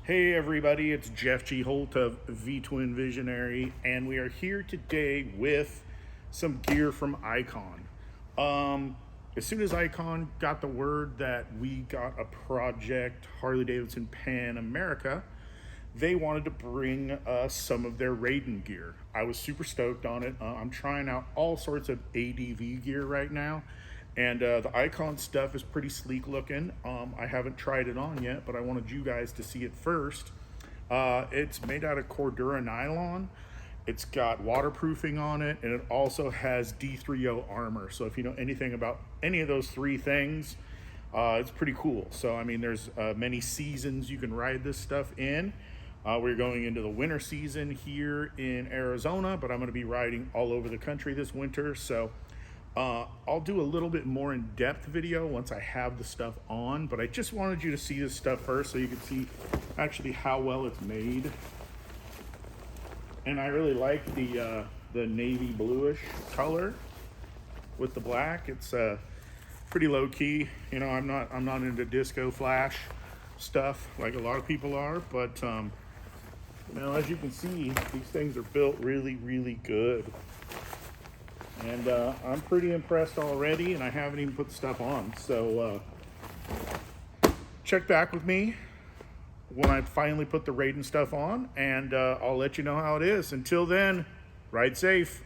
Hey everybody, it's Jeff G. Holt of V-Twin Visionary, and we are here today with some gear from Icon. As soon as Icon got the word that we got a project, Harley-Davidson Pan America, they wanted to bring us some of their Raiden gear. I was super stoked on it. I'm trying out all sorts of ADV gear right now, and the Icon stuff is pretty sleek looking. I haven't tried it on yet, but I wanted you guys to see it first. It's made out of Cordura nylon. It's got waterproofing on it, and it also has D3O armor. So if you know anything about any of those three things, it's pretty cool. So I mean, there's many seasons you can ride this stuff in. We're going into the winter season here in Arizona, but I'm going to be riding all over the country this winter. So I'll do a little bit more in-depth video once I have the stuff on, but I just wanted you to see this stuff first so you can see actually how well it's made. And I really like the navy bluish color with the black. It's pretty low key. You know, I'm not into disco flash stuff like a lot of people are, but you know, as you can see, these things are built really, really good. And I'm pretty impressed already, and I haven't even put the stuff on. So check back with me when I finally put the Raiden stuff on, and I'll let you know how it is. Until then, ride safe.